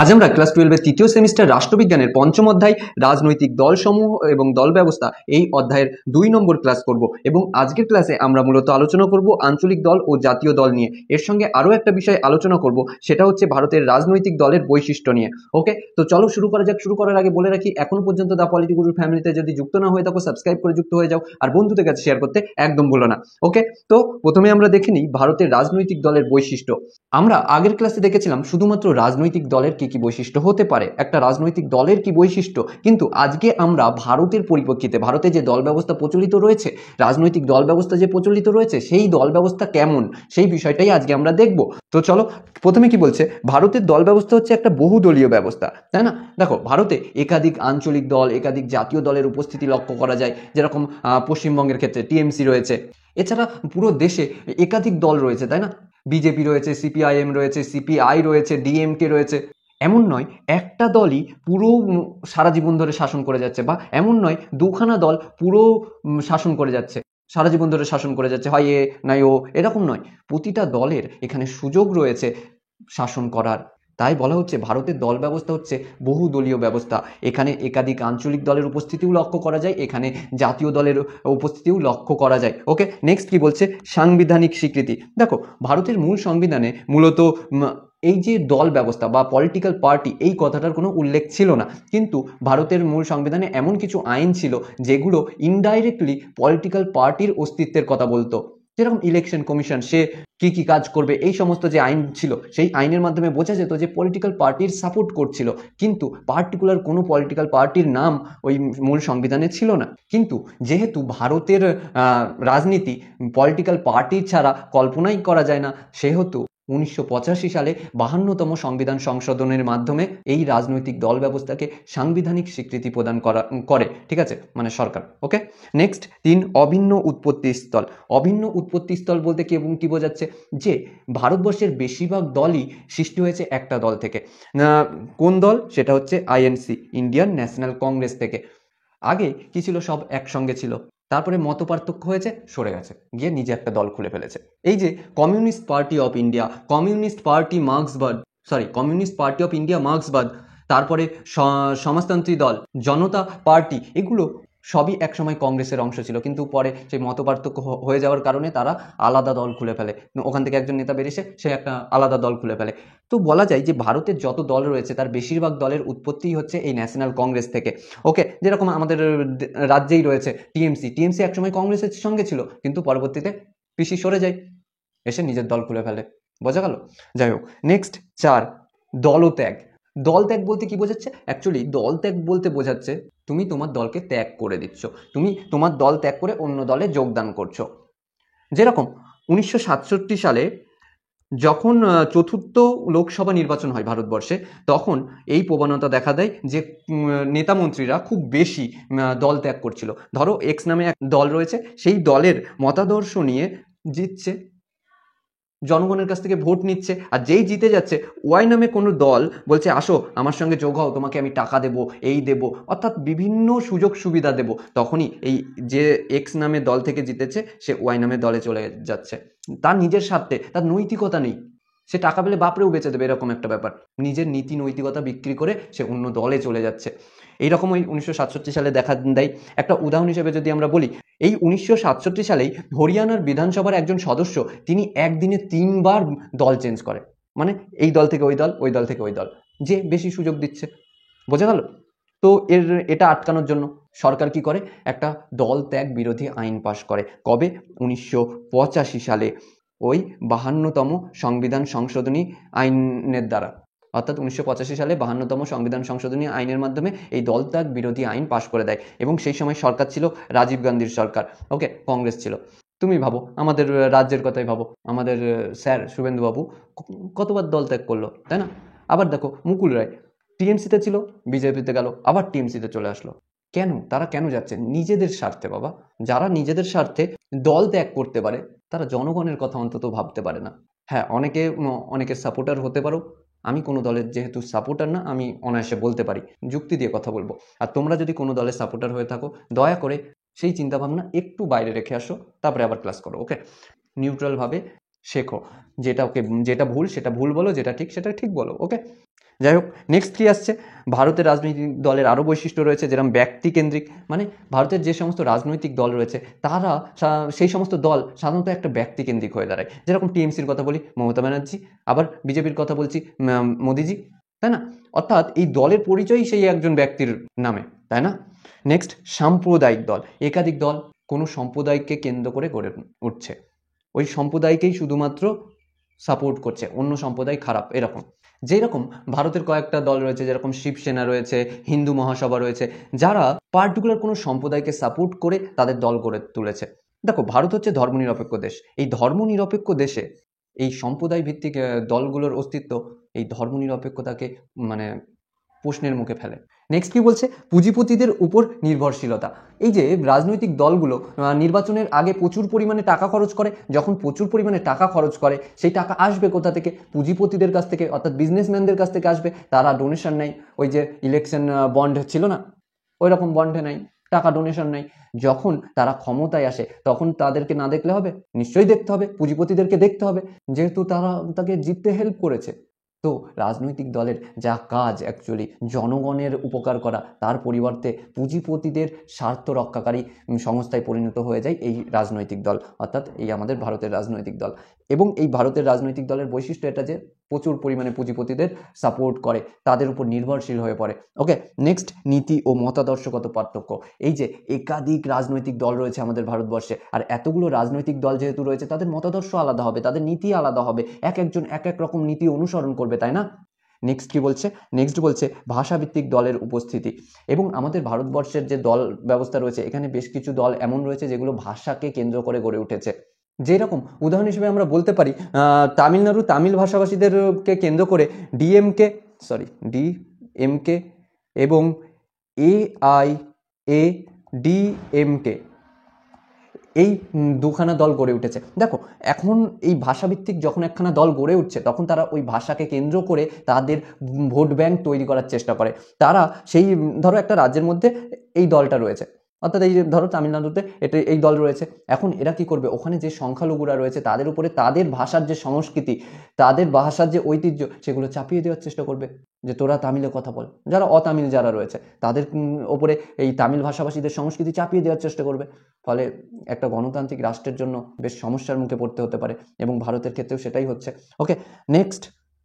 আজ আমরা ক্লাস 12 এর তৃতীয় সেমিস্টার রাষ্ট্রবিজ্ঞানের পঞ্চম অধ্যায় রাজনৈতিক দলসমূহ এবং দল ব্যবস্থা এই অধ্যায়ের 2 নম্বর ক্লাস করব এবং আজকের ক্লাসে আমরা মূলত আলোচনা করব আঞ্চলিক দল ও জাতীয় দল নিয়ে। এর সঙ্গে আরও একটা বিষয় আলোচনা করব, সেটা হচ্ছে ভারতের রাজনৈতিক দলের বৈশিষ্ট্য নিয়ে। ওকে, তো চলো শুরু করা যাক। শুরু করার আগে বলে রাখি, এখনো পর্যন্ত দা পলিটি গুরুর ফ্যামিলিতে যদি যুক্ত না হয়ে থাকো সাবস্ক্রাইব করে যুক্ত হয়ে যাও, আর বন্ধুদের কাছে শেয়ার করতে একদম ভুলো না। ওকে, তো প্রথমে আমরা দেখে নিই ভারতের রাজনৈতিক দলের বৈশিষ্ট্য। আমরা আগের ক্লাসে দেখেছিলাম শুধুমাত্র রাজনৈতিক দলের কি কি বৈশিষ্ট্য হতে পারে, একটা রাজনৈতিক দলের কি বৈশিষ্ট্য, কিন্তু আজকে আমরা ভারতের পরিপ্রেক্ষিতে ভারতে যে দল ব্যবস্থা প্রচলিত রয়েছে, রাজনৈতিক দল ব্যবস্থা যে প্রচলিত রয়েছে, সেই দল ব্যবস্থা কেমন সেই বিষয়টাই আজকে আমরা দেখব। তো চলো, প্রথমে কি বলছে, ভারতের দল ব্যবস্থা হচ্ছে একটা বহুদলীয় ব্যবস্থা, তাই না? দেখো, ভারতে একাধিক আঞ্চলিক দল, একাধিক জাতীয় দলের উপস্থিতি লক্ষ্য করা যায়। যেরকম পশ্চিমবঙ্গের ক্ষেত্রে টিএমসি রয়েছে, এছাড়া পুরো দেশে একাধিক দল রয়েছে, তাই না? বিজেপি রয়েছে, সিপিআইএম রয়েছে, সিপিআই রয়েছে, ডিএমকে রয়েছে। এমন নয় একটা দলই পুরো সারা জীবন ধরে শাসন করে যাচ্ছে, বা এমন নয় দুখানা দল পুরো শাসন করে যাচ্ছে, সারা জীবন ধরে শাসন করে যাচ্ছে, হয় এ নয় ও, এরকম নয়। প্রতিটা দলের এখানে সুযোগ রয়েছে শাসন করার। তাই বলা হচ্ছে ভারতের দল ব্যবস্থা হচ্ছে বহুদলীয় ব্যবস্থা। এখানে একাধিক আঞ্চলিক দলের উপস্থিতিও লক্ষ্য করা যায়, এখানে জাতীয় দলের উপস্থিতিও লক্ষ্য করা যায়। ওকে, নেক্সট কি বলছে, সাংবিধানিক স্বীকৃতি। দেখো, ভারতের মূল সংবিধানে মূলত এই যে দল ব্যবস্থা বা পলিটিক্যাল পার্টি, এই কথাটার কোনো উল্লেখ ছিল না, কিন্তু ভারতের মূল সংবিধানে এমন কিছু আইন ছিল যেগুলো ইনডাইরেক্টলি পলিটিক্যাল পার্টির অস্তিত্বের কথা বলতো। যেরকম ইলেকশন কমিশন, সে কি কি কাজ করবে, এই সমস্ত যে আইন ছিল, সেই আইনের মাধ্যমে বোঝা যেত যে পলিটিক্যাল পার্টির সাপোর্ট করছিল, কিন্তু পার্টিকুলার কোনো পলিটিক্যাল পার্টির নাম ওই মূল সংবিধানে ছিল না। কিন্তু যেহেতু ভারতের রাজনীতি পলিটিক্যাল পার্টি ছাড়া কল্পনাই করা যায় না, সেহেতু 1985 সালে 52তম সংবিধান সংশোধনের মাধ্যমে এই রাজনৈতিক দল ব্যবস্থাকে সাংবিধানিক স্বীকৃতি প্রদান করে, ঠিক আছে, মানে সরকার। ওকে, নেক্সট 3, অভিন্ন উৎপত্তি স্থল। অভিন্ন উৎপত্তি স্থল বলতে কি বোঝাচ্ছে, যে ভারতবর্ষের বেশিরভাগ দলই সৃষ্টি হয়েছে একটা দল থেকে। কোন দল? সেটা হচ্ছে আইএনসি, ইন্ডিয়ান ন্যাশনাল কংগ্রেস থেকে। আগে কি ছিল, সব একসঙ্গে ছিল, তারপরে মত পার্থক্য হয়েছে, সরে গেছে, গিয়ে নিজে একটা দল খুলে ফেলেছে। এই যে Communist Party of India, Communist Party of India মার্ক্সবাদ, তারপরে সমাজতান্ত্রী দল, জনতা পার্টি, এগুলো সবই একসময় কংগ্রেসের অংশ ছিল, কিন্তু পরে সেই মত পার্থক্য হয়ে যাওয়ার কারণে তারা আলাদা দল খুলে ফেলে। ওখান থেকে একজন নেতা বেরিয়েছে, সে একটা আলাদা দল খুলে ফেলে। তো বলা যায় যে ভারতের যত দল রয়েছে তার বেশিরভাগ দলের উৎপত্তি হচ্ছে এই ন্যাশনাল কংগ্রেস থেকে। ওকে, যেরকম আমাদের রাজ্যেই রয়েছে টিএমসি একসময় কংগ্রেসের সঙ্গে ছিল, কিন্তু পরবর্তীতে পিসি সরে যায়, এসে নিজের দল খুলে ফেলে। বোঝা গেল? যাই হোক, নেক্সট 4, দলত্যাগ। দলত্যাগ বলতে কি বোঝাচ্ছে? অ্যাকচুয়ালি দলত্যাগ বলতে বোঝাচ্ছে তুমি তোমার দলকে ত্যাগ করে দিচ্ছ, তুমি তোমার দল ত্যাগ করে অন্য দলে যোগদান করছো। যেরকম 1967 সালে যখন চতুর্থ লোকসভা নির্বাচন হয় ভারতবর্ষে, তখন এই প্রবণতা দেখা দেয় যে নেতা মন্ত্রীরা খুব বেশি দল ত্যাগ করছিল। ধরো এক্স নামে এক দল রয়েছে, সেই দলের মতাদর্শ নিয়ে জিতছে, জনগণের কাছ থেকে ভোট নিচ্ছে, আর যেই জিতে যাচ্ছে ওয়াই নামে কোনো দল বলছে আসো আমার সঙ্গে যোগ হও, তোমাকে আমি টাকা দেবো, এই দেবো, অর্থাৎ বিভিন্ন সুযোগ সুবিধা দেবো, তখনই এই যে এক্স নামে দল থেকে জিতেছে সে ওয়াই নামে দলে চলে যাচ্ছে। তার নিজের স্বার্থে, তার নৈতিকতা নেই, সে টাকা পেলে বাপরেও বেঁচে দেবে, এরকম একটা ব্যাপার, নিজের নীতি নৈতিকতা বিক্রি করে সে অন্য দলে চলে যাচ্ছে। এইরকম ওই 1967 সালে দেখা দেয়। একটা উদাহরণ হিসেবে যদি আমরা বলি, এই 1967 সালেই হরিয়ানার বিধানসভার একজন সদস্য, তিনি একদিনে 3 বার দল চেঞ্জ করে, মানে এই দল থেকে ওই দল, ওই দল থেকে ওই দল, যে বেশি সুযোগ দিচ্ছে। বোঝা গেল? তো এটা আটকানোর জন্য সরকার কি করে, একটা দল ত্যাগ বিরোধী আইন পাশ করে। কবে? 1985 সালে, ওই 52তম সংবিধান সংশোধনী আইনের দ্বারা, অর্থাৎ 1985 সালে 52তম সংবিধান সংশোধনী আইনের মাধ্যমে এই দলত্যাগ বিরোধী আইন পাশ করে দেয়। এবং সেই সময় সরকার ছিল রাজীব গান্ধীর সরকার। ওকে, কংগ্রেস ছিল। তুমি ভাবো, আমাদের রাজ্যের কথাই ভাবো, আমাদের স্যার শুভেন্দুবাবু কতবার দলত্যাগ করলো, তাই না? আবার দেখো মুকুল রায় টিএমসিতে ছিল, বিজেপিতে গেল, আবার টিএমসিতে চলে আসলো। কেন? তারা কেন যাচ্ছে? নিজেদের স্বার্থে বাবা। যারা নিজেদের স্বার্থে দল ত্যাগ করতে পারে তারা জনগণের কথা অন্তত ভাবতে পারে না। হ্যাঁ, অনেকের সাপোর্টার হতে পারো, আমি কোনো দলের যেহেতু সাপোর্টার না, আমি অনায়াসে বলতে পারি, যুক্তি দিয়ে কথা বলবো। আর তোমরা যদি কোনো দলের সাপোর্টার হয়ে থাকো, দয়া করে সেই চিন্তাভাবনা একটু বাইরে রেখে আসো, তারপরে আবার ক্লাস করো। ওকে, নিউট্রালভাবে শেখো, যেটা ভুল সেটা ভুল বলো, যেটা ঠিক সেটা ঠিক বলো। ওকে, যাই হোক, নেক্সট কি আসছে, ভারতের রাজনৈতিক দলের আরও বৈশিষ্ট্য রয়েছে, যেরকম ব্যক্তিকেন্দ্রিক। মানে ভারতের যে সমস্ত রাজনৈতিক দল রয়েছে তারা সেই সমস্ত দল সাধারণত একটা ব্যক্তিকেন্দ্রিক হয়ে দাঁড়ায়। যেরকম টিএমসির কথা বলি, মমতা ব্যানার্জি, আবার বিজেপির কথা বলছি মোদিজি, তাই না? অর্থাৎ এই দলের পরিচয়ই সেই একজন ব্যক্তির নামে, তাই না? নেক্সট, সাম্প্রদায়িক দল। একাধিক দল কোনো সম্প্রদায়কে কেন্দ্র করে গড়ে উঠছে, ওই সম্প্রদায়কেই শুধুমাত্র সাপোর্ট করছে, অন্য সম্প্রদায় খারাপ, এরকম। যেরকম ভারতের কয়েকটা দল রয়েছে, যেরকম শিবসেনা রয়েছে, হিন্দু মহাসভা রয়েছে, যারা পার্টিকুলার কোনো সম্প্রদায়কে সাপোর্ট করে তাদের দল গড়ে তুলেছে। দেখো, ভারত হচ্ছে ধর্মনিরপেক্ষ দেশ। এই ধর্মনিরপেক্ষ দেশে এই সম্প্রদায় ভিত্তিক দলগুলোর অস্তিত্ব এই ধর্মনিরপেক্ষতাকে মানে প্রশ্নের মুখে ফেলে। নেক্সট কি বলছে, পুঁজিপতিদের উপর নির্ভরশীলতা। এই যে রাজনৈতিক দলগুলো নির্বাচনের আগে প্রচুর পরিমাণে টাকা খরচ করে, যখন প্রচুর পরিমাণে টাকা খরচ করে সেই টাকা আসবে কোথা থেকে? পুঁজিপতিদের কাছ থেকে, অর্থাৎ বিজনেসম্যানদের কাছ থেকে আসবে। তারা ডোনেশন নেয়, ওই যে ইলেকশন বন্ড ছিল না, ওই রকম বন্ডে নেয় টাকা, ডোনেশন নেয়। যখন তারা ক্ষমতায় আসে তখন তাদেরকে না দেখলে হবে, নিশ্চয়ই দেখতে হবে, পুঁজিপতিদেরকে দেখতে হবে, যেহেতু তারা তাকে জিততে হেল্প করেছে। তো রাজনৈতিক দলের যা কাজ অ্যাকচুয়ালি জনগণের উপকার করা, তার পরিবর্তে পুঁজিপতিদের স্বার্থ রক্ষাকারী সংস্থায় পরিণত হয়ে যায় এই রাজনৈতিক দল, অর্থাৎ এই আমাদের ভারতের রাজনৈতিক দল। এবং এই ভারতের রাজনৈতিক দলের বৈশিষ্ট্য এটা যে প্রচুর পরিমাণে পুঁজিপতিদের সাপোর্ট করে, তাদের উপর নির্ভরশীল হয়ে পড়ে। ওকে, নেক্সট, নীতি ও মতাদর্শগত পার্থক্য। এই যে একাধিক রাজনৈতিক দল রয়েছে আমাদের ভারতবর্ষে, আর এতগুলো রাজনৈতিক দল যেহেতু রয়েছে তাদের মতাদর্শ আলাদা হবে, তাদের নীতি আলাদা হবে, এক একজন এক এক রকম নীতি অনুসরণ করবে, তাই না? নেক্সট কি বলছে, নেক্সট বলছে ভাষাভিত্তিক দলের উপস্থিতি। এবং আমাদের ভারতবর্ষের যে দল ব্যবস্থা রয়েছে, এখানে বেশ কিছু দল এমন রয়েছে যেগুলো ভাষাকে কেন্দ্র করে গড়ে উঠেছে। যেরকম উদাহরণ হিসেবে আমরা বলতে পারি, তামিলনাড়ু তামিল ভাষাভাষীদেরকে কেন্দ্র করে ডিএমকে এবং AIADMK, এই দুখানা দল গড়ে উঠেছে। দেখো, এখন এই ভাষাভিত্তিক যখন একখানা দল গড়ে উঠছে, তখন তারা ওই ভাষাকে কেন্দ্র করে তাদের ভোট ব্যাংক তৈরি করার চেষ্টা করে। তারা সেই ধরো একটা রাজ্যের মধ্যে এই দলটা রয়েছে, অর্থাৎ এই যে ধরো তামিলনাড়ুতে এই দল রয়েছে, এখন এরা কি করবে, ওখানে যে সংখ্যালঘুরা রয়েছে তাদের উপরে তাদের ভাষার যে সংস্কৃতি, তাদের ভাষার যে ঐতিহ্য, সেগুলো চাপিয়ে দেওয়ার চেষ্টা করবে, যে তোরা তামিলে কথা বল। যারা অতামিল যারা রয়েছে তাদের ওপরে এই তামিল ভাষাভাষীদের সংস্কৃতি চাপিয়ে দেওয়ার চেষ্টা করবে। ফলে একটা গণতান্ত্রিক রাষ্ট্রের জন্য বেশ সমস্যার মুখে পড়তে হতে পারে, এবং ভারতের ক্ষেত্রেও সেটাই হচ্ছে। ওকে, নেক্সট,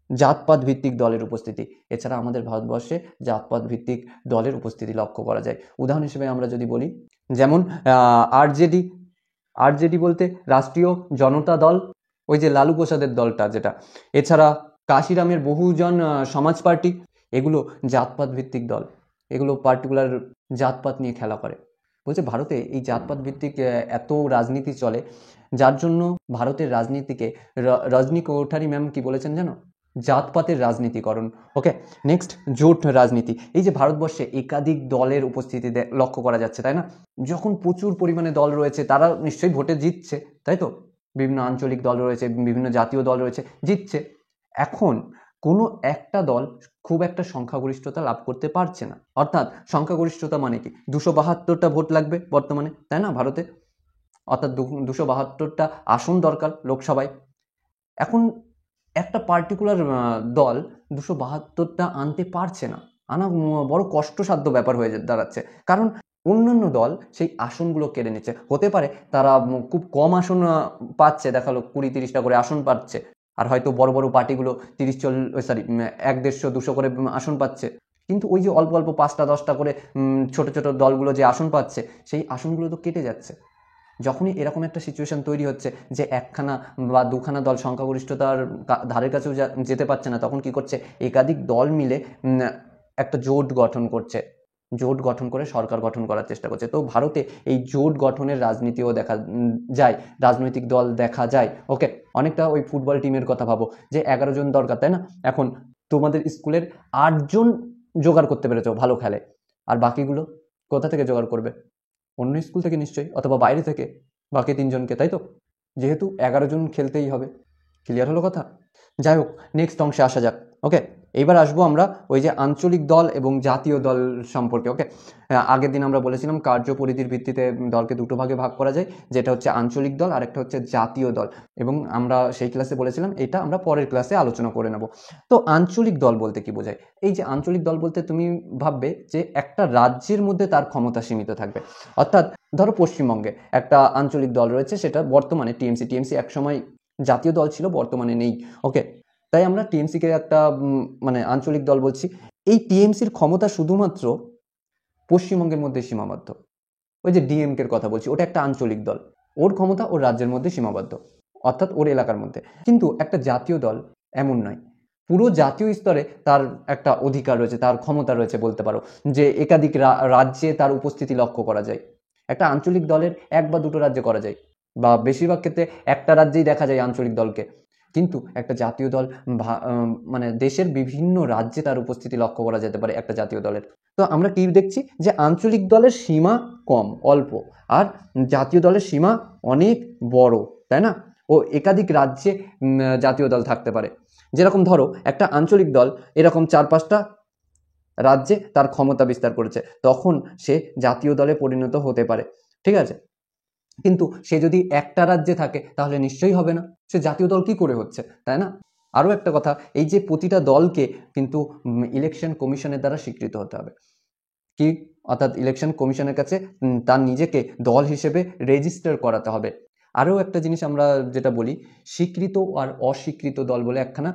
জাতপাত ভিত্তিক দলের উপস্থিতি। এছাড়া আমাদের ভারতবর্ষে জাতপাত ভিত্তিক দলের উপস্থিতি লক্ষ্য করা যায়। উদাহরণ হিসেবে আমরা যদি বলি, যেমন আরজেডি বলতে রাষ্ট্রীয় জনতা দল, ওই যে লালু প্রসাদের দলটা যেটা। এছাড়া কাশিরামের বহুজন সমাজ পার্টি, এগুলো জাতপাত ভিত্তিক দল, এগুলো পার্টিকুলার জাতপাত নিয়ে খেলা করে। বলছে ভারতে এই জাতপাত ভিত্তিক এত রাজনীতি চলে, যার জন্য ভারতের রাজনীতিকে রজনী কোঠারি ম্যাম কি বলেছেন জানো? জাতপাতের রাজনীতিকরণ। ওকে, নেক্সট, জোট রাজনীতি। এই যে ভারতবর্ষে একাধিক দলের উপস্থিতি লক্ষ্য করা যাচ্ছে, তাই না? যখন প্রচুর পরিমাণে দল রয়েছে, তারা নিশ্চয়ই ভোটে জিতছে, তাই তো? বিভিন্ন আঞ্চলিক দল রয়েছে, বিভিন্ন জাতীয় দল রয়েছে, জিতছে। এখন কোনো একটা দল খুব একটা সংখ্যাগরিষ্ঠতা লাভ করতে পারছে না। অর্থাৎ সংখ্যাগরিষ্ঠতা মানে কি, 272টা ভোট লাগবে বর্তমানে, তাই না, ভারতে? অর্থাৎ 272টা আসন দরকার লোকসভায়। এখন একটা পার্টিকুলার দল 272টা আনতে পারছে না, আনা বড় কষ্টসাধ্য ব্যাপার হয়ে দাঁড়াচ্ছে, কারণ অন্যান্য দল সেই আসনগুলো কেড়ে নিচ্ছে। হতে পারে তারা খুব কম আসন পাচ্ছে, দেখালো 20-30টা করে আসন পাচ্ছে, আর হয়তো বড় বড় পার্টিগুলো 150-200 করে আসন পাচ্ছে। কিন্তু ওই যে অল্প অল্প 5টা-10টা করে ছোট ছোট দলগুলো যে আসন পাচ্ছে, সেই আসনগুলো তো কেটে যাচ্ছে। যখনই এরকম একটা সিচুয়েশন তৈরি হচ্ছে যে একখানা বা দুখানা দল সংখ্যাগরিষ্ঠতার ধারের কাছেও যেতে পারছে না, তখন কি করছে, একাধিক দল মিলে একটা জোট গঠন করছে, জোট গঠন করে সরকার গঠন করার চেষ্টা করছে। তো ভারতে এই জোট গঠনের রাজনীতিও দেখা যায়, রাজনৈতিক দল দেখা যায়। ওকে, অনেকটা ওই ফুটবল টিমের কথা ভাবো, যে 11 জন দরকার, তাই না? এখন তোমাদের স্কুলের 8 জন জোগাড় করতে পেরেছো, ভালো খেলে, আর বাকিগুলো কোথা থেকে জোগাড় করবে? অন্য স্কুল থেকে নিশ্চয়ই, অথবা বাইরে থেকে বাকি 3 জনকে, তাই তো? যেহেতু 11 জন খেলতেই হবে। ক্লিয়ার হলো কথা? যাই হোক, নেক্সট অংশে আসা যাক। ওকে, এইবার আসবো আমরা ওই যে আঞ্চলিক দল এবং জাতীয় দল সম্পর্কে। ওকে, আগের দিন আমরা বলেছিলাম কার্যপরিধির ভিত্তিতে দলকে দুটো ভাগে ভাগ করা যায়, যেটা হচ্ছে আঞ্চলিক দল আর একটা হচ্ছে জাতীয় দল, এবং আমরা সেই ক্লাসে বলেছিলাম এটা আমরা পরের ক্লাসে আলোচনা করে নেব। তো আঞ্চলিক দল বলতে কি বোঝায়? এই যে আঞ্চলিক দল বলতে তুমি ভাববে যে একটা রাজ্যের মধ্যে তার ক্ষমতা সীমিত থাকবে। অর্থাৎ ধরো পশ্চিমবঙ্গে একটা আঞ্চলিক দল রয়েছে, সেটা বর্তমানে টিএমসি। টিএমসি একসময় জাতীয় দল ছিল, বর্তমানে নেই। ওকে, তাই আমরা টিএমসিকে একটা মানে আঞ্চলিক দল বলছি। এই টিএমসির ক্ষমতা শুধুমাত্র পশ্চিমবঙ্গের মধ্যে সীমাবদ্ধ। ওই যে ডিএমকের কথা বলছি, ওটা একটা আঞ্চলিক দল, ওর ক্ষমতা ওর রাজ্যের মধ্যে সীমাবদ্ধ, অর্থাৎ ওর এলাকার মধ্যে। কিন্তু একটা জাতীয় দল এমন নয়, পুরো জাতীয় স্তরে তার একটা অধিকার রয়েছে, তার ক্ষমতা রয়েছে বলতে পারো, যে একাধিক রাজ্যে তার উপস্থিতি লক্ষ্য করা যায়। একটা আঞ্চলিক দলের এক বা দুটো রাজ্যে করা যায়, বা বেশিরভাগ ক্ষেত্রে একটা রাজ্যেই দেখা যায় আঞ্চলিক দলকে। কিন্তু একটা জাতীয় দল মানে দেশের বিভিন্ন রাজ্যে তার উপস্থিতি লক্ষ্য করা যেতে পারে একটা জাতীয় দলের। তো আমরা কি দেখছি যে আঞ্চলিক দলের সীমা কম, অল্প, আর জাতীয় দলের সীমা অনেক বড়, তাই না? ও একাধিক রাজ্যে জাতীয় দল থাকতে পারে। যেরকম ধরো একটা আঞ্চলিক দল এরকম 4-5টা রাজ্যে তার ক্ষমতা বিস্তার করেছে, তখন সে জাতীয় দলে পরিণত হতে পারে, ঠিক আছে? কিন্তু সে যদি একটা রাজ্যে থাকে তাহলে নিশ্চয়ই হবে না, সে জাতীয় দল কি করে হচ্ছে, তাই না? আরও একটা কথা, এই যে প্রতিটা দলকে কিন্তু ইলেকশন কমিশনের দ্বারা স্বীকৃত হতে হবে। কি? অর্থাৎ ইলেকশন কমিশনের কাছে তার নিজেকে দল হিসেবে রেজিস্টার করাতে হবে। আরও একটা জিনিস আমরা যেটা বলি, স্বীকৃত আর অস্বীকৃত দল বলে একখানা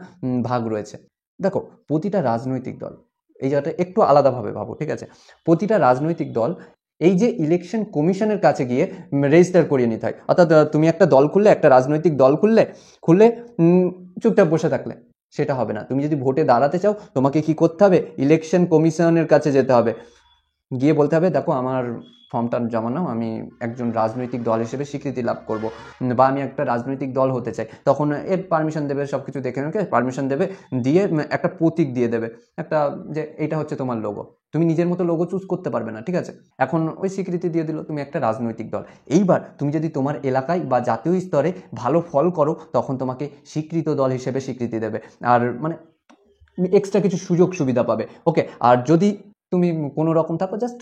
ভাগ রয়েছে। দেখো, প্রতিটা রাজনৈতিক দল, এই জায়গাটা একটু আলাদাভাবে ভাবো, ঠিক আছে? প্রতিটা রাজনৈতিক দল এই যে ইলেকশন কমিশনের কাছে গিয়ে রেজিস্টার করিয়ে নিতে হয়। অর্থাৎ তুমি একটা দল খুললে, একটা রাজনৈতিক দল খুললে চুপচাপ বসে থাকলে সেটা হবে না। তুমি যদি ভোটে দাঁড়াতে চাও, তোমাকে কি করতে হবে? ইলেকশন কমিশনের কাছে যেতে হবে, গিয়ে বলতে হবে দেখো আমার ফর্মটা জমা নাও, আমি একজন রাজনৈতিক দল হিসেবে স্বীকৃতি লাভ করব, বা আমি একটা রাজনৈতিক দল হতে চাই। তখন এর পারমিশন দেবে, সব কিছু দেখে নেবে, পারমিশন দেবে, দিয়ে একটা প্রতীক দিয়ে দেবে, একটা যে এইটা হচ্ছে তোমার লোগো। তুমি নিজের মতো লোগো চুজ করতে পারবে না, ঠিক আছে? এখন ওই স্বীকৃতি দিয়ে দিল, তুমি একটা রাজনৈতিক দল। এইবার তুমি যদি তোমার এলাকায় বা জাতীয় স্তরে ভালো ফল করো, তখন তোমাকে স্বীকৃত দল হিসেবে স্বীকৃতি দেবে, আর মানে এক্সট্রা কিছু সুযোগ সুবিধা পাবে। ওকে, আর যদি তুমি কোনো রকম থাকো জাস্ট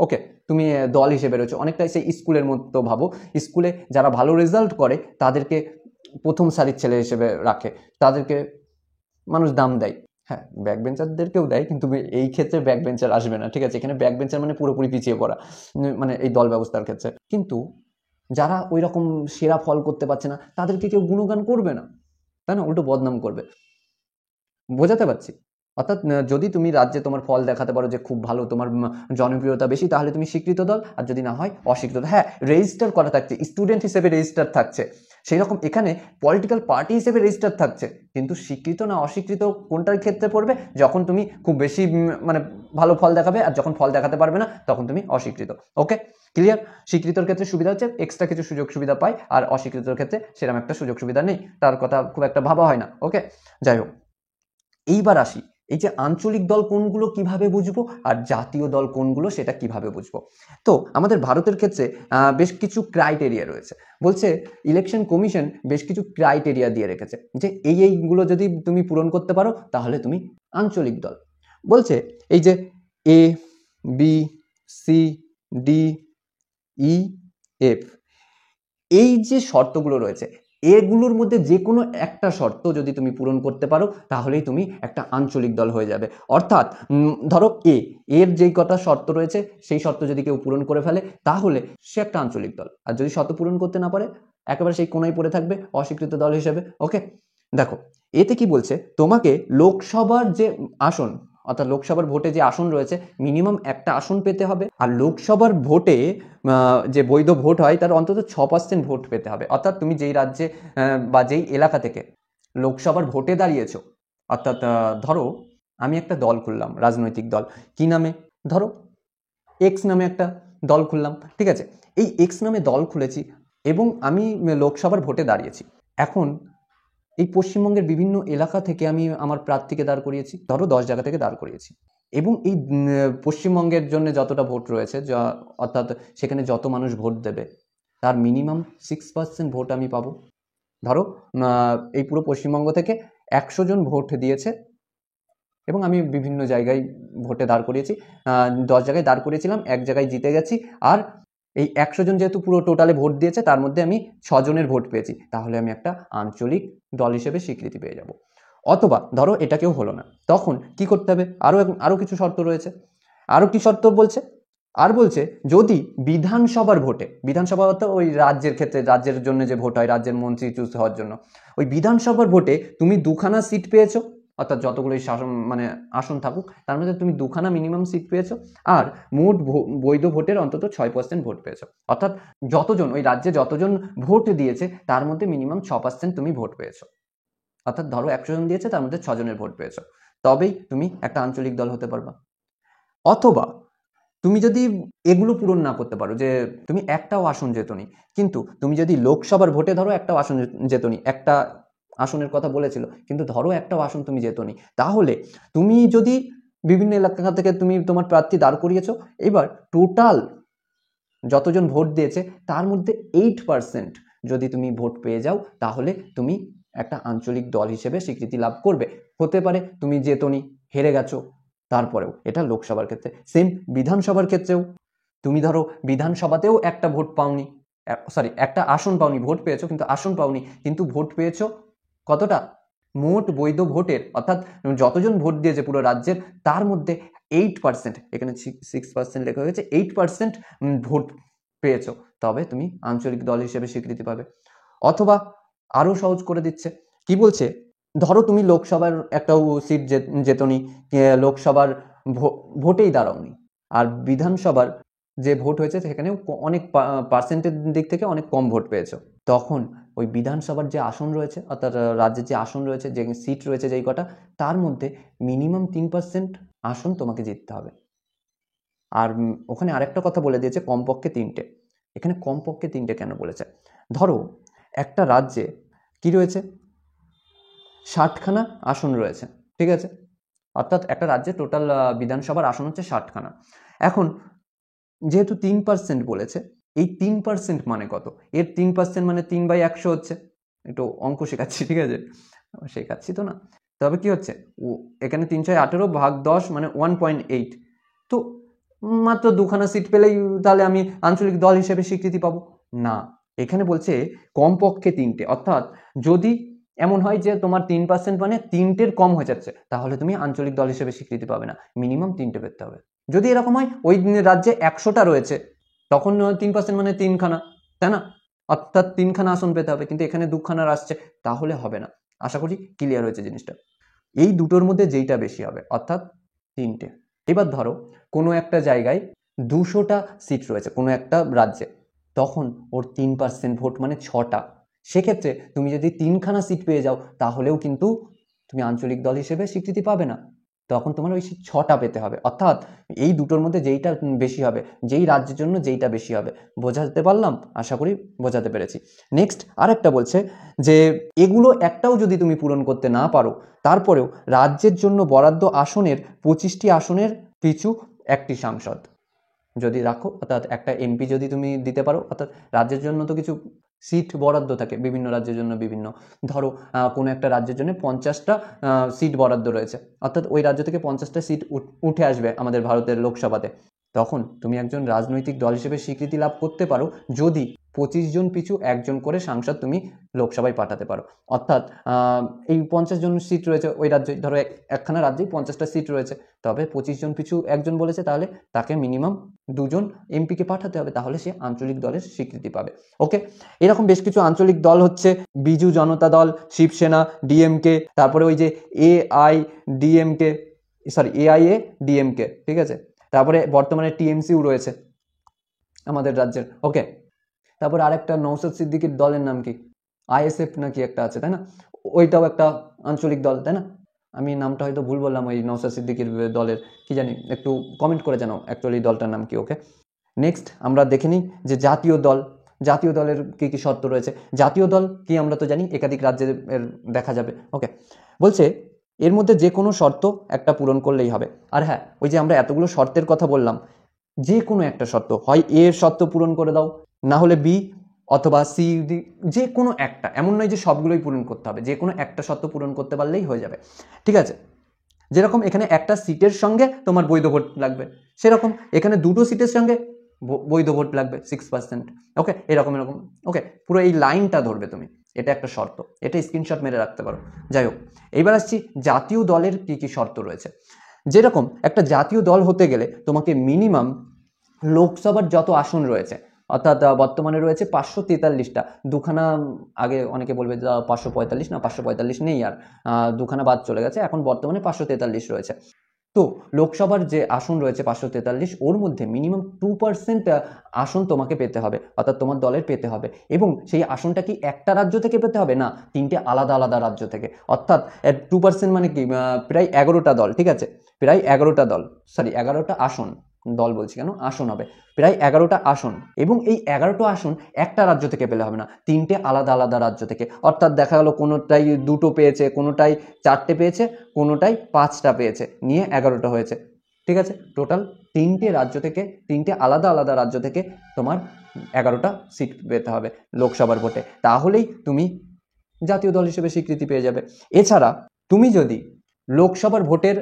ওকে, তুমি দল হিসেবে রয়েছো, অনেকটাই সেই স্কুলের মতো ভাবো। স্কুলে যারা ভালো রেজাল্ট করে তাদেরকে প্রথম সারির ছেলে হিসেবে রাখে, তাদেরকে মানুষ দাম দেয়। হ্যাঁ, ব্যাক বেঞ্চারদেরকেও দেয়, কিন্তু এই ক্ষেত্রে ব্যাক বেঞ্চার আসবে না, ঠিক আছে? এখানে ব্যাক বেঞ্চার মানে পুরোপুরি পিছিয়ে পড়া, মানে এই দল ব্যবস্থার ক্ষেত্রে। কিন্তু যারা ওই রকম সেরা ফল করতে পারছে না, তাদেরকে কেউ গুণগান করবে না, তাই না? উল্টো বদনাম করবে। বোঝাতে পারছি? অর্থাৎ যদি তুমি রাজ্যে তোমার ফল দেখাতে পারো যে খুব ভালো, তোমার জনপ্রিয়তা বেশি, তাহলে তুমি স্বীকৃত দল, আর যদি না হয় অস্বীকৃত। হ্যাঁ, রেজিস্টার করা থাকছে, স্টুডেন্ট হিসেবে রেজিস্টার থাকছে, সেই রকম এখানে পলিটিক্যাল পার্টি হিসেবে রেজিস্টার থাকছে। কিন্তু স্বীকৃত না অস্বীকৃত কোনটার ক্ষেত্রে পড়বে? যখন তুমি খুব বেশি মানে ভালো ফল দেখাবে, আর যখন ফল দেখাতে পারবে না তখন তুমি অস্বীকৃত। ওকে, ক্লিয়ার? স্বীকৃতর ক্ষেত্রে সুবিধা হচ্ছে এক্সট্রা কিছু সুযোগ সুবিধা পায়, আর অস্বীকৃতর ক্ষেত্রে সেরকম একটা সুযোগ সুবিধা নেই, তার কথা খুব একটা ভাবা হয় না। ওকে, যাই হোক, এইবার আসি এই যে আঞ্চলিক দল কোনগুলো কিভাবে বুঝবো, আর জাতীয় দল কোনগুলো সেটা কিভাবে বুঝবো। তো আমাদের ভারতের ক্ষেত্রে বেশ কিছু ক্রাইটেরিয়া রয়েছে। বলছে ইলেকশন কমিশন বেশ কিছু ক্রাইটেরিয়া দিয়ে রেখেছে, যে এইগুলো যদি তুমি পূরণ করতে পারো তাহলে তুমি আঞ্চলিক দল। বলছে এই যে এ, বি, সি, ডি, ই, এফ, এই যে শর্তগুলো রয়েছে, এগুলোর মধ্যে যে কোনো একটা শর্ত যদি তুমি পূরণ করতে পারো, তাহলেই তুমি একটা আঞ্চলিক দল হয়ে যাবে। অর্থাৎ ধরো এর যেই কটা শর্ত রয়েছে, সেই শর্ত যদি কেউ পূরণ করে ফেলে, তাহলে সে একটা আঞ্চলিক দল। আর যদি শর্ত পূরণ করতে না পারে, একেবারে সেই কোনায় পড়ে থাকবে অস্বীকৃত দল হিসেবে। ওকে, দেখো এতে কি বলছে, তোমাকে লোকসভার যে আসন, অর্থাৎ লোকসভার ভোটে যে আসন রয়েছে, মিনিমাম একটা আসন পেতে হবে। আর লোকসভার ভোটে যে বৈধ ভোট হয়, তার অন্তত 6% ভোট পেতে হবে। অর্থাৎ তুমি যেই রাজ্যে বা যেই এলাকা থেকে লোকসভার ভোটে দাঁড়িয়েছো, অর্থাৎ ধরো আমি একটা দল খুললাম, রাজনৈতিক দল, কি নামে? ধরো এক্স নামে একটা দল খুললাম, ঠিক আছে? এই এক্স নামে দল খুলেছি এবং আমি লোকসভার ভোটে দাঁড়িয়েছি। এখন এই পশ্চিমবঙ্গের বিভিন্ন এলাকা থেকে আমি আমার প্রার্থীকে দাঁড় করিয়েছি, ধরো 10 জায়গা থেকে দাঁড় করিয়েছি, এবং এই পশ্চিমবঙ্গের জন্য যতটা ভোট রয়েছে, অর্থাৎ সেখানে যত মানুষ ভোট দেবে, তার মিনিমাম 6% ভোট আমি পাবো। ধরো এই পুরো পশ্চিমবঙ্গ থেকে 100 জন ভোট দিয়েছে এবং আমি বিভিন্ন জায়গায় ভোটে দাঁড় করিয়েছি, 10 জায়গায় দাঁড় করিয়েছিলাম, এক জায়গায় জিতে গেছি। আর এই 100 জন যেহেতু পুরো টোটালে ভোট দিয়েছে, তার মধ্যে আমি 6 জনের ভোট পেয়েছি, তাহলে আমি একটা আঞ্চলিক দল হিসেবে স্বীকৃতি পেয়ে যাব। অথবা ধরো এটা কেউ হলো না, তখন কি করতে হবে, আরও কিছু শর্ত রয়েছে। আরও কি শর্ত বলছে, আর বলছে যদি বিধানসভার ভোটে, বিধানসভা অর্থাৎ ওই রাজ্যের ক্ষেত্রে, রাজ্যের জন্য যে ভোট হয়, রাজ্যের মন্ত্রী চুজ হওয়ার জন্য, ওই বিধানসভার ভোটে তুমি 2খানা সিট পেয়েছো, অর্থাৎ যতগুলোই শাসন মানে আসন থাকুক তার মধ্যে তুমি 2খানা মিনিমাম সিট পেয়েছো, আর মোট বৈধ ভোটের অন্তত 6% ভোট পেয়েছো। অর্থাৎ যতজন ওই রাজ্যে যতজন ভোট দিয়েছে তার মধ্যে মিনিমাম 6% তুমি ভোট পেয়েছো। অর্থাৎ ধরো 100 জন দিয়েছে, তার মধ্যে 6 জনের ভোট পেয়েছো, তবেই তুমি একটা আঞ্চলিক দল হতে পারবা। অথবা তুমি যদি এগুলো পূরণ না করতে পারো, যে তুমি একটাও আসন জেতনি, কিন্তু তুমি যদি লোকসভার ভোটে ধরো একটাও আসন জেতনি, একটা আসনের কথা বলেছিল কিন্তু ধরো একটাও আসন তুমি জেতনি, তাহলে তুমি যদি বিভিন্ন এলাকা থেকে তুমি তোমার প্রার্থী দাঁড় করিয়েছো, এবার টোটাল যতজন ভোট দিয়েছে তার মধ্যে 8% যদি তুমি ভোট পেয়ে যাও, তাহলে তুমি একটা আঞ্চলিক দল হিসেবে স্বীকৃতি লাভ করবে। হতে পারে তুমি জেতনি, হেরে গেছো, তারপরেও এটা লোকসভার ক্ষেত্রে। সেম বিধানসভার ক্ষেত্রেও, তুমি ধরো বিধানসভাতেও একটা ভোট পাওনি, একটা আসন পাওনি, ভোট পেয়েছো কিন্তু আসন পাওনি, কিন্তু ভোট পেয়েছো কতটা, মোট বৈধ ভোটের, অর্থাৎ যতজন ভোট দিয়েছে পুরো রাজ্যের তার মধ্যে 8%, এখানে 6% লেখা হয়েছে, 8% ভোট পেয়েছো, তবে তুমি আঞ্চলিক দল হিসেবে স্বীকৃতি পাবে। অথবা আরো সহজ করে দিচ্ছে, কি বলছে, ধরো তুমি লোকসভার একটাও সিট জেতনি, লোকসভার ভোটেই দাঁড়াওনি, আর বিধানসভার যে ভোট হয়েছে সেখানেও অনেক পার্সেন্টের দিক থেকে অনেক কম ভোট পেয়েছো, তখন ওই বিধানসভার যে আসন রয়েছে, অর্থাৎ রাজ্যের যে আসন রয়েছে, যে সিট রয়েছে যেই কটা, তার মধ্যে মিনিমাম 3% আসন তোমাকে জিততে হবে। আর ওখানে আরেকটা কথা বলে দিয়েছে, কমপক্ষে 3টে। এখানে কমপক্ষে 3টে কেন বলেছে, ধরো একটা রাজ্যে কি রয়েছে, 60খানা আসন রয়েছে, ঠিক আছে, অর্থাৎ একটা রাজ্যে টোটাল বিধানসভার আসন হচ্ছে 60খানা। এখন যেহেতু 3% বলেছে, এই 3% মানে কত, এর 3% মানে 3/100 হচ্ছে, একটু অঙ্ক শেখাচ্ছি, ঠিক আছে, শেখাচ্ছি তো না, তবে কি হচ্ছে, এখানে 3×18 ভাগ 10 মানে 1.8, তো মাত্র 2খানা সিট পেলেই তাহলে আমি আঞ্চলিক দল হিসেবে স্বীকৃতি পাবো না। এখানে বলছে কমপক্ষে 3টে, অর্থাৎ যদি এমন হয় যে তোমার 3% মানে 3টের কম হয়ে যাচ্ছে, তাহলে তুমি আঞ্চলিক দল হিসেবে স্বীকৃতি পাবে না, মিনিমাম 3টে পেতে হবে। যদি এরকম হয় ওই রাজ্যে 100টা রয়েছে, তখন 3% মানে 3খানা, তাই না, অর্থাৎ 3খানা আসন পেতে হবে, কিন্তু এখানে 2খানার আসছে, তাহলে হবে না। আশা করি ক্লিয়ার হয়েছে জিনিসটা। এই দুটোর মধ্যে যেইটা বেশি হবে, অর্থাৎ 3টে। এবার ধরো কোনো একটা জায়গায় 200টা সিট রয়েছে কোনো একটা রাজ্যে, তখন ওর 3% ভোট মানে 6টা, সেক্ষেত্রে তুমি যদি 3খানা সিট পেয়ে যাও, তাহলেও কিন্তু তুমি আঞ্চলিক দল হিসেবে স্বীকৃতি পাবে না, তখন তোমার ওই 6টা পেতে হবে। অর্থাৎ এই দুটোর মধ্যে যেইটা বেশি হবে, যেই রাজ্যের জন্য যেইটা বেশি হবে। বোঝাতে পারলাম? আশা করি বোঝাতে পেরেছি। নেক্সট আরেকটা বলছে যে এগুলো একটাও যদি তুমি পূরণ করতে না পারো, তারপরেও রাজ্যের জন্য বরাদ্দ আসনের 25টি আসনের পিছু একটি সাংসদ যদি রাখো, অর্থাৎ একটা এমপি যদি তুমি দিতে পারো, অর্থাৎ রাজ্যের জন্য তো কিছু সিট বরাদ্দ থাকে, বিভিন্ন রাজ্যের জন্য বিভিন্ন, ধরো কোনো একটা রাজ্যের জন্য 50টা সিট বরাদ্দ রয়েছে, অর্থাৎ ওই রাজ্য থেকে 50টা সিট উঠে আসবে আমাদের ভারতের লোকসভাতে, তখন তুমি একজন রাজনৈতিক দল হিসেবে স্বীকৃতি লাভ করতে পারো যদি 25 জন পিছু একজন করে সাংসদ তুমি লোকসভায় পাঠাতে পারো। অর্থাৎ এই 50 জন সিট রয়েছে ওই রাজ্যে, ধরো একখানা রাজ্যেই 50টা সিট রয়েছে, তবে 25 জন পিছু একজন বলেছে, তাহলে তাকে মিনিমাম 2জন এমপিকে পাঠাতে হবে, তাহলে সে আঞ্চলিক দলের স্বীকৃতি পাবে। ওকে, এরকম বেশ কিছু আঞ্চলিক দল হচ্ছে বিজু জনতা দল, শিবসেনা, ডিএমকে, তারপরে ওই যে AIADMK, ঠিক আছে, তারপরে বর্তমানে টিএমসিও রয়েছে আমাদের রাজ্যের। ওকে, তারপরে আরেকটা নওশাদ সিদ্দিকীর দলের নাম কি, ISF নাকি একটা আছে, তাই না, ওইটাও একটা আঞ্চলিক দল, তাই না, আমি নামটা হয়তো ভুল বললাম ওই নওশাদ সিদ্দিকীর দলের, কি জানি, একটু কমেন্ট করে জানাও অ্যাকচুয়ালি দলটার নাম কি। ওকে, নেক্সট আমরা দেখে নিই যে জাতীয় দল, জাতীয় দলের কি কি শর্ত রয়েছে। জাতীয় দল কি আমরা তো জানি একাধিক রাজ্যের দেখা যাবে। ওকে, বলছে এর মধ্যে যে কোনো শর্ত একটা পূরণ করলেই হবে। আর হ্যাঁ, ওই যে আমরা এতগুলো শর্তের কথা বললাম, যে কোনো একটা শর্ত, হয় এ এর শর্ত পূরণ করে দাও, না হলে বি, অথবা সি, ডি, যে কোনো একটা, এমন নয় যে সবগুলোই পূরণ করতে হবে, যে কোনো একটা শর্ত পূরণ করতে পারলেই হয়ে যাবে, ঠিক আছে। যেরকম এখানে একটা সিটের সঙ্গে তোমার বৈধ ভোট লাগবে, সেরকম এখানে দুটো সিটের সঙ্গে বৈধ ভোট লাগবে 6%। ওকে, এরকম এরকম। ওকে, পুরো এই লাইনটা ধরবে তুমি, এটা একটা শর্ত, এটা স্ক্রিনশট মেরে রাখতে পারো। যাই হোক, এইবার আসছি জাতীয় দলের কি কি শর্ত রয়েছে। যেরকম একটা জাতীয় দল হতে গেলে তোমাকে মিনিমাম লোকসভার যত আসন রয়েছে, অর্থাৎ বর্তমানে রয়েছে 543টা, দুখানা আগে অনেকে বলবে 545, না 545 নেই আর, দুখানা বাদ চলে গেছে, এখন বর্তমানে 543 রয়েছে। তো লোকসভার যে আসন রয়েছে 543, ওর মধ্যে মিনিমাম 2% আসন তোমাকে পেতে হবে, অর্থাৎ তোমার দলের পেতে হবে। এবং সেই আসনটা কি একটা রাজ্য থেকে পেতে হবে না, 3টে আলাদা আলাদা রাজ্য থেকে। অর্থাৎ 2% মানে কি, প্রায় 11টা দল, ঠিক আছে, প্রায় 11টা দল, সরি 11টা আসন, দল বলছি কেন, আসন হবে প্রায় 11টা আসন। এবং এই 11টা আসন একটা রাজ্য থেকে পেলে হবে না, 3টে আলাদা আলাদা রাজ্য থেকে। অর্থাৎ দেখা গেলো কোনোটাই 2টো পেয়েছে, কোনোটাই 4টে পেয়েছে, কোনোটাই 5টা পেয়েছে, নিয়ে 11টা হয়েছে, ঠিক আছে। টোটাল 3টে রাজ্য থেকে, 3টে আলাদা আলাদা রাজ্য থেকে তোমার 11টা সিট পেতে হবে লোকসভার ভোটে, তাহলেই তুমি জাতীয় দল হিসেবে স্বীকৃতি পেয়ে যাবে। এছাড়া তুমি যদি লোকসভার ভোটের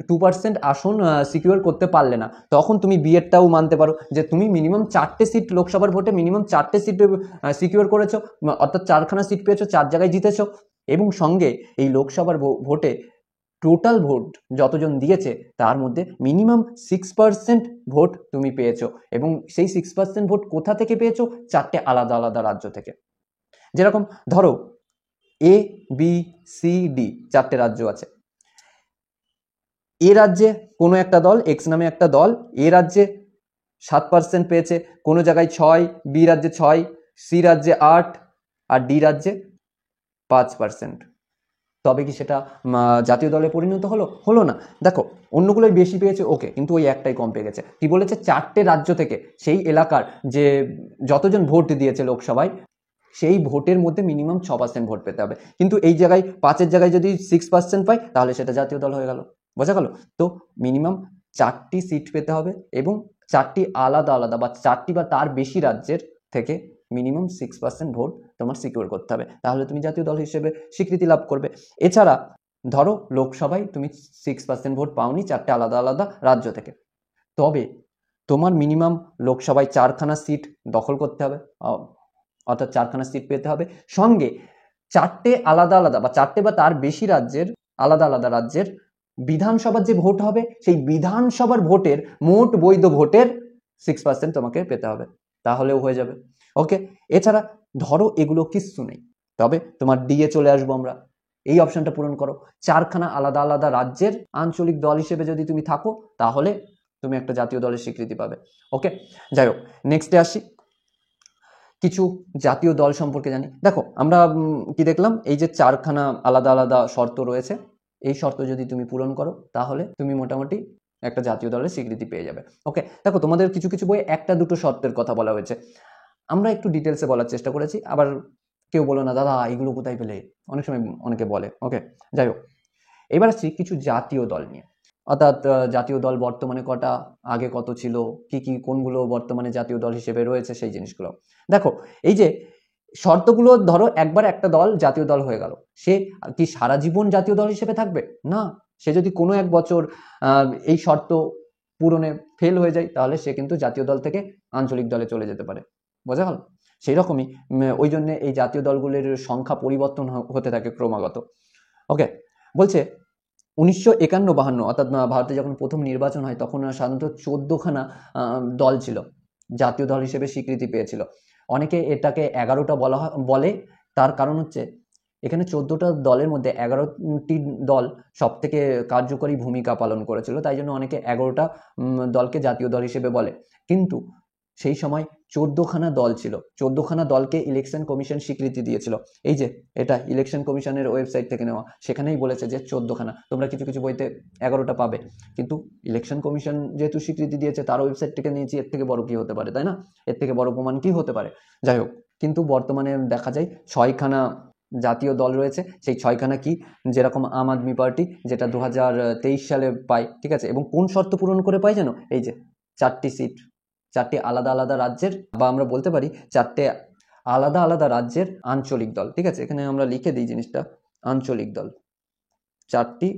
2% আসন সিকিউর করতে পারলে না, তখন তুমি বিএডটাও মানতে পারো, যে তুমি মিনিমাম 4টে সিট লোকসভার ভোটে মিনিমাম 4টে সিট সিকিউর করেছো, অর্থাৎ 4খানা সিট পেয়েছো, 4 জায়গায় জিতেছো। এবং সঙ্গে এই লোকসভার ভোটে টোটাল ভোট যতজন দিয়েছে তার মধ্যে মিনিমাম 6% ভোট তুমি পেয়েছো। এবং সেই 6% ভোট কোথা থেকে পেয়েছো, 4টে আলাদা আলাদা রাজ্য থেকে। যেরকম ধরো এ বি সি ডি 4টে রাজ্য আছে, এ রাজ্যে কোনো একটা দল, এক্স নামে একটা দল, এ রাজ্যে 7% পেয়েছে, কোনো জায়গায় 6, বি রাজ্যে 6, সি রাজ্যে 8, আর ডি রাজ্যে 5%। তবে কি সেটা জাতীয় দলে পরিণত হলো না? দেখো, অন্যগুলোই বেশি পেয়েছে, ওকে, কিন্তু ওই একটাই কম পেয়ে গেছে। কি বলেছে, 4টে রাজ্য থেকে সেই এলাকার যে যতজন ভোট দিয়েছে লোকসভায়, সেই ভোটের মধ্যে মিনিমাম 6% ভোট পেতে হবে। কিন্তু এই জায়গায় 5-এর জায়গায় যদি 6% পাই, তাহলে সেটা জাতীয় দল হয়ে গেল। বোঝা গেল? তো মিনিমাম 4টি সিট পেতে হবে, এবং 4টি আলাদা আলাদা বা 4টি বা তার বেশি রাজ্যের থেকে মিনিমাম 6% ভোট তোমার সিকিউর করতে হবে, তাহলে তুমি জাতীয় দল হিসেবে স্বীকৃতি লাভ করবে। এছাড়া ধরো লোকসভায় তুমি 6% ভোট পাওনি 4টে আলাদা আলাদা রাজ্য থেকে, তবে তোমার মিনিমাম লোকসভায় 4খানা সিট দখল করতে হবে, অর্থাৎ 4খানা সিট পেতে হবে। সঙ্গে 4টে আলাদা আলাদা বা 4টে বা তার বেশি রাজ্যের আলাদা আলাদা রাজ্যের বিধানসভার যে ভোট হবে, সেই বিধানসভার ভোটের মোট বৈধ ভোটের 6% তোমাকে পেতে হবে, তাহলেও হয়ে যাবে। ওকে, এছাড়া ধরো এগুলো কিচ্ছু নেই, তবে তোমার ডিএ চলে আসবো আমরা, এই অপশনটা পূরণ করো। 4খানা আলাদা আলাদা রাজ্যের আঞ্চলিক দল হিসেবে যদি তুমি থাকো, তাহলে তুমি একটা জাতীয় দলের স্বীকৃতি পাবে। ওকে, যাই হোক, নেক্সটে আসি, কিছু জাতীয় দল সম্পর্কে জানি। দেখো আমরা কি দেখলাম, এই যে 4খানা আলাদা আলাদা শর্ত রয়েছে, এই শর্ত যদি তুমি পূরণ করো, তাহলে তুমি মোটামুটি একটা জাতীয় দলের স্বীকৃতি পেয়ে যাবে। ওকে, দেখো তোমাদের কিছু কিছু বইয়ে 1-2 শর্তের কথা বলা হয়েছে, আমরা একটু ডিটেলসে বলার চেষ্টা করেছি। আবার কেউ বলো না দাদা এগুলো কোথায় পেলে, অনেক সময় অনেকে বলে। ওকে, যাই হোক, এবার আসছি কিছু জাতীয় দল নিয়ে, অর্থাৎ জাতীয় দল বর্তমানে কটা, আগে কত ছিল, কি কি কোনগুলো বর্তমানে জাতীয় দল হিসেবে রয়েছে, সেই জিনিসগুলো দেখো। এই যে শর্তগুলো, ধরো একবার একটা দল জাতীয় দল হয়ে গেল, সে কি সারা জীবন জাতীয় দল হিসেবে থাকবে না। সে যদি কোনো এক বছর এই শর্ত পূরণে ফেল হয়ে যায়, তাহলে সে কিন্তু জাতীয় দল থেকে আঞ্চলিক দলে চলে যেতে পারে। বোঝা গেল? সেই রকমই ওই জন্য এই জাতীয় দলগুলির সংখ্যা পরিবর্তন হতে থাকে ক্রমাগত। ওকে, বলছে 1951-52, অর্থাৎ ভারতে যখন প্রথম নির্বাচন হয়, তখন সাধারণত 14খানা দল ছিল, জাতীয় দল হিসেবে স্বীকৃতি পেয়েছিল। অনেকে এটাকে 11টা বলে, তার কারণ হচ্ছে এখানে 14টা দলের মধ্যে 11টি দল সব থেকে কার্যকরী ভূমিকা পালন করেছিল, তাই জন্য অনেকে 11টা দলকে জাতীয় দল হিসেবে বলে। কিন্তু সেই সময় 14খানা দল ছিল, 14খানা দলকে ইলেকশন কমিশন স্বীকৃতি দিয়েছিল। এই যে এটা ইলেকশন কমিশনের ওয়েবসাইট থেকে নেওয়া, সেখানেই বলেছে যে 14খানা, তোমরা কিছু কিছু বইতে 11টা পাবে, কিন্তু ইলেকশন কমিশন যেহেতু স্বীকৃতি দিয়েছে, তার ওয়েবসাইট থেকে নিয়েছি, এর থেকে বড় কি হতে পারে, তাই না? এর থেকে বড় প্রমাণ কি হতে পারে? যাই হোক, কিন্তু বর্তমানে দেখা যায় 6খানা জাতীয় দল রয়েছে। সেই 6খানা কি, যেরকম আম আদমি পার্টি, যেটা 2023 সালে পায়, ঠিক আছে, এবং কোন শর্ত পূরণ করে পায় জানো? এই যে 4টি সিট, 4টি আলাদা আলাদা রাজ্যের, বা আমরা বলতে পারি 4টে আলাদা আলাদা রাজ্যের আঞ্চলিক দল, ঠিক আছে, এখানে আমরা লিখে দিই জিনিসটা, আঞ্চলিক দল, 4টি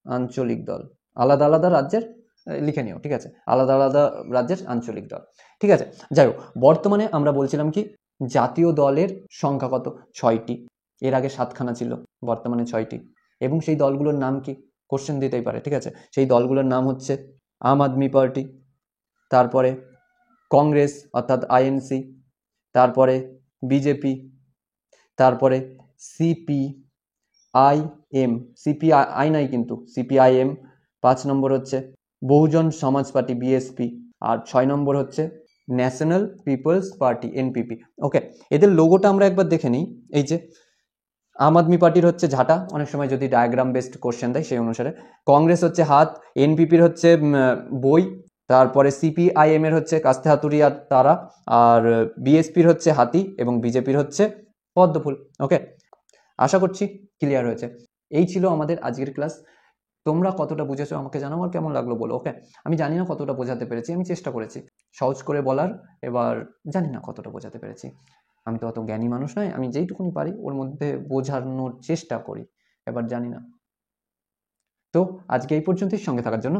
আঞ্চলিক দল, আলাদা আলাদা রাজ্যের লিখে নিও, ঠিক আছে, আলাদা আলাদা রাজ্যের আঞ্চলিক দল, ঠিক আছে। যাই হোক, বর্তমানে আমরা বলছিলাম কি জাতীয় দলের সংখ্যা কত, 6টি। এর আগে 7খানা ছিল, বর্তমানে 6টি। এবং সেই দলগুলোর নাম কি, কোশ্চেন দিতেই পারে, ঠিক আছে। সেই দলগুলোর নাম হচ্ছে আম আদমি পার্টি, তারপরে কংগ্রেস অর্থাৎ আইএনসি, তারপরে বিজেপি, তারপরে সিপিআইএম, সিপিআই নাই কিন্তু, সিপিআইএম। 5 নম্বর হচ্ছে বহুজন সমাজ পার্টি বিএসপি, আর 6 নম্বর হচ্ছে ন্যাশনাল পিপলস পার্টি এনপিপি। ওকে, এদের লোগোটা আমরা একবার দেখে নিই। এই যে আম আদমি পার্টির হচ্ছে ঝাঁটা, অনেক সময় যদি ডায়াগ্রাম বেসড কোশ্চেন দেয় সেই অনুসারে। কংগ্রেস হচ্ছে হাত, এনপিপির হচ্ছে বই, তারপরে সিপিআইএম এর হচ্ছে কাস্তে হাতুড়ি আর তারা, আর বিএসপির হচ্ছে হাতি, এবং বিজেপির হচ্ছে পদ্মফুল। ওকে, আশা করছি ক্লিয়ার হয়েছে। এই ছিল আমাদের আজকের ক্লাস। তোমরা কতটা বুঝেছো আমাকে জানাও, আর কেমন লাগলো বলো। ওকে, আমি জানি না কতটা বোঝাতে পেরেছি, আমি চেষ্টা করেছি সহজ করে বলার, এবার জানি না কতটা বোঝাতে পেরেছি। আমি তো অত জ্ঞানী মানুষ নয়, আমি যেইটুকুনি পারি ওর মধ্যে বোঝানোর চেষ্টা করি, এবার জানি না। তো আজকে এই পর্যন্তই, সঙ্গে থাকার জন্য